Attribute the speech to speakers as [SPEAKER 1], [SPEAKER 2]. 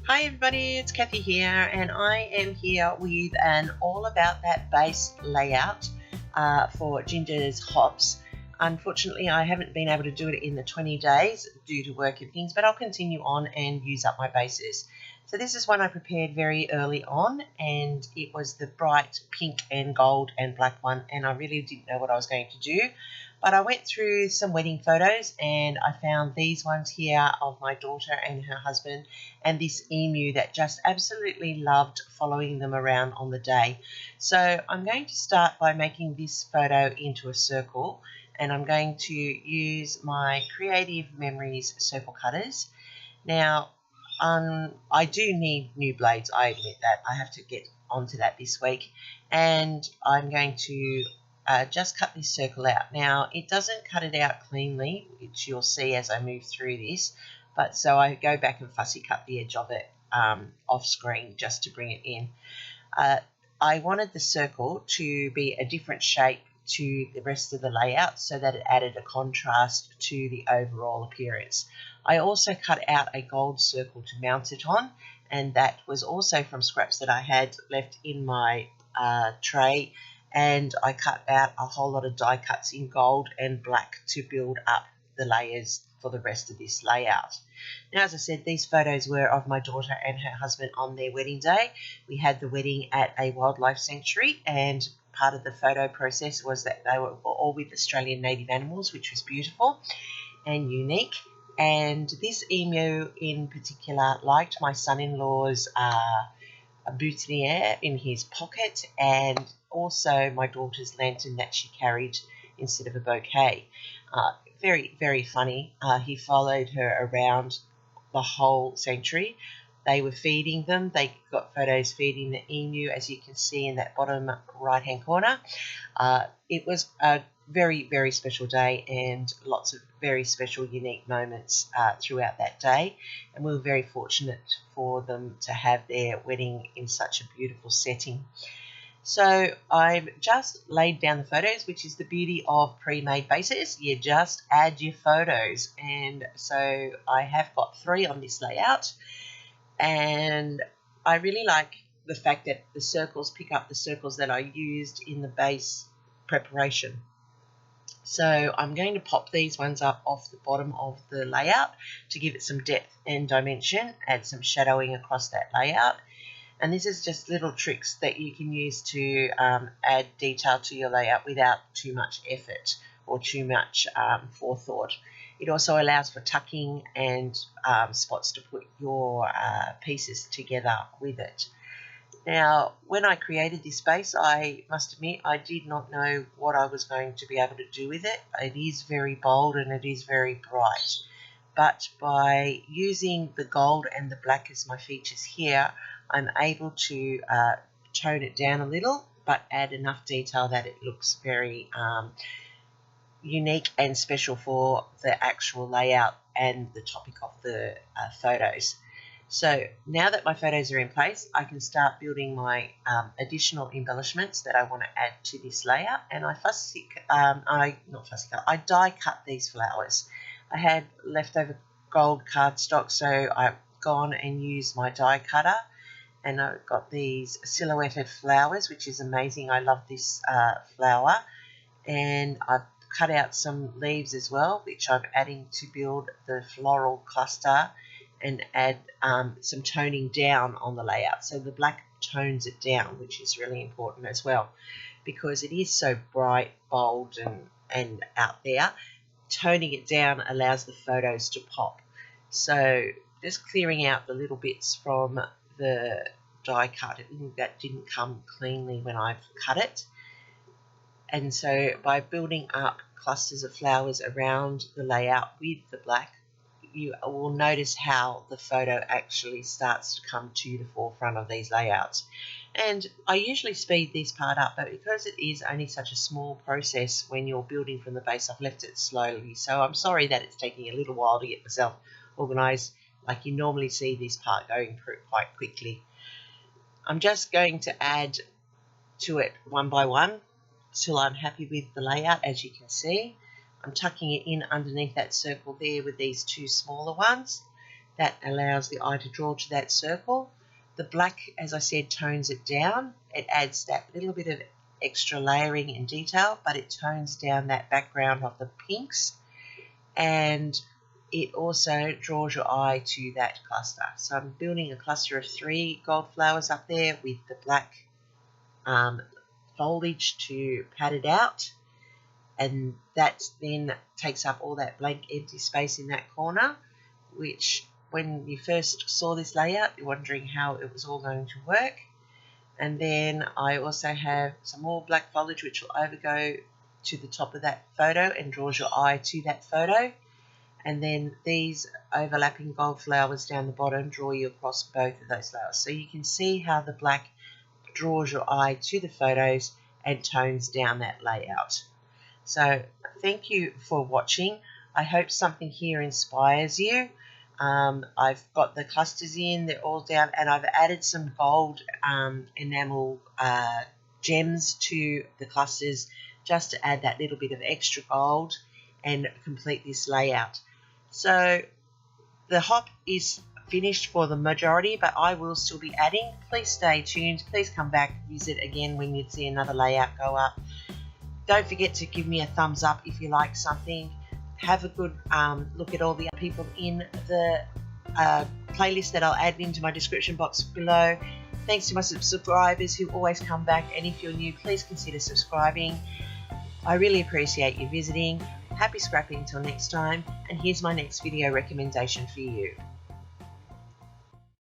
[SPEAKER 1] Hi everybody, it's Kathy here, and I am here with an all about that base layout for Ginger's hops. Unfortunately, I haven't been able to do it in the 20 days due to work and things, but I'll continue on and use up my bases. So this is one I prepared very early on, and it was the bright pink and gold and black one, and I really didn't know what I was going to do. But I went through some wedding photos and I found these ones here of my daughter and her husband and this emu that just absolutely loved following them around on the day. So I'm going to start by making this photo into a circle, and I'm going to use my Creative Memories circle cutters. Now, I do need new blades, I admit that. I have to get onto that this week, and I'm going to just cut this circle out. Now, it doesn't cut it out cleanly, which you'll see as I move through this, but so I go back and fussy cut the edge of it off screen just to bring it in. I wanted the circle to be a different shape to the rest of the layout so that it added a contrast to the overall appearance. I also cut out a gold circle to mount it on, and that was also from scraps that I had left in my tray, and I cut out a whole lot of die cuts in gold and black to build up the layers for the rest of this layout. Now, as I said, these photos were of my daughter and her husband on their wedding day. We had the wedding at a wildlife sanctuary, and part of the photo process was that they were all with Australian native animals, which was beautiful and unique. And this emu in particular liked my son-in-law's boutonniere in his pocket, and also my daughter's lantern that she carried instead of a bouquet. Very, very funny. He followed her around the whole sanctuary. They were feeding them. They got photos feeding the emu, as you can see in that bottom right-hand corner. It was a very, very special day, and lots of very special, unique moments throughout that day. And we were very fortunate for them to have their wedding in such a beautiful setting. So I've just laid down the photos, which is the beauty of pre-made bases. You just add your photos. And so I have got 3 on this layout. And I really like the fact that the circles pick up the circles that I used in the base preparation. So I'm going to pop these ones up off the bottom of the layout to give it some depth and dimension, add some shadowing across that layout. And this is just little tricks that you can use to add detail to your layout without too much effort or too much forethought. It also allows for tucking and spots to put your pieces together with it. Now, when I created this base, I must admit I did not know what I was going to be able to do with it. It is very bold and it is very bright. But by using the gold and the black as my features here, I'm able to tone it down a little, but add enough detail that it looks very unique and special for the actual layout and the topic of the photos. So now that my photos are in place, I can start building my additional embellishments that I want to add to this layout. And I die cut these flowers. I had leftover gold cardstock, so I've gone and used my die cutter, and I've got these silhouetted flowers, which is amazing. I love this flower, and I've cut out some leaves as well, which I'm adding to build the floral cluster and add some toning down on the layout. So the black tones it down, which is really important as well, because it is so bright, bold, and out there. Toning it down allows the photos to pop. So just clearing out the little bits from the die cut that didn't come cleanly when I've cut it. And so by building up clusters of flowers around the layout with the black, you will notice how the photo actually starts to come to the forefront of these layouts. And I usually speed this part up, but because it is only such a small process when you're building from the base, I've left it slowly. So I'm sorry that it's taking a little while to get myself organised, like you normally see this part going through quite quickly. I'm just going to add to it one by one till I'm happy with the layout, as you can see. I'm tucking it in underneath that circle there with these 2 smaller ones. That allows the eye to draw to that circle. The black, as I said, tones it down. It adds that little bit of extra layering and detail, but it tones down that background of the pinks, and it also draws your eye to that cluster. So I'm building a cluster of 3 gold flowers up there with the black foliage to pad it out, and that then takes up all that blank empty space in that corner, which when you first saw this layout, you're wondering how it was all going to work. And then I also have some more black foliage which will overgo to the top of that photo and draws your eye to that photo. And then these overlapping gold flowers down the bottom draw you across both of those flowers. So you can see how the black draws your eye to the photos and tones down that layout. So thank you for watching. I hope something here inspires you. I've got the clusters in, they're all down, and I've added some gold enamel gems to the clusters just to add that little bit of extra gold and complete this layout. So the hop is finished for the majority, but I will still be adding. Please stay tuned. Please come back, visit again when you see another layout go up. Don't forget to give me a thumbs up if you like something. Have a good look at all the other people in the playlist that I'll add into my description box below. Thanks to my subscribers who always come back, and if you're new, please consider subscribing. I really appreciate you visiting. Happy scrapping until next time, and here's my next video recommendation for you.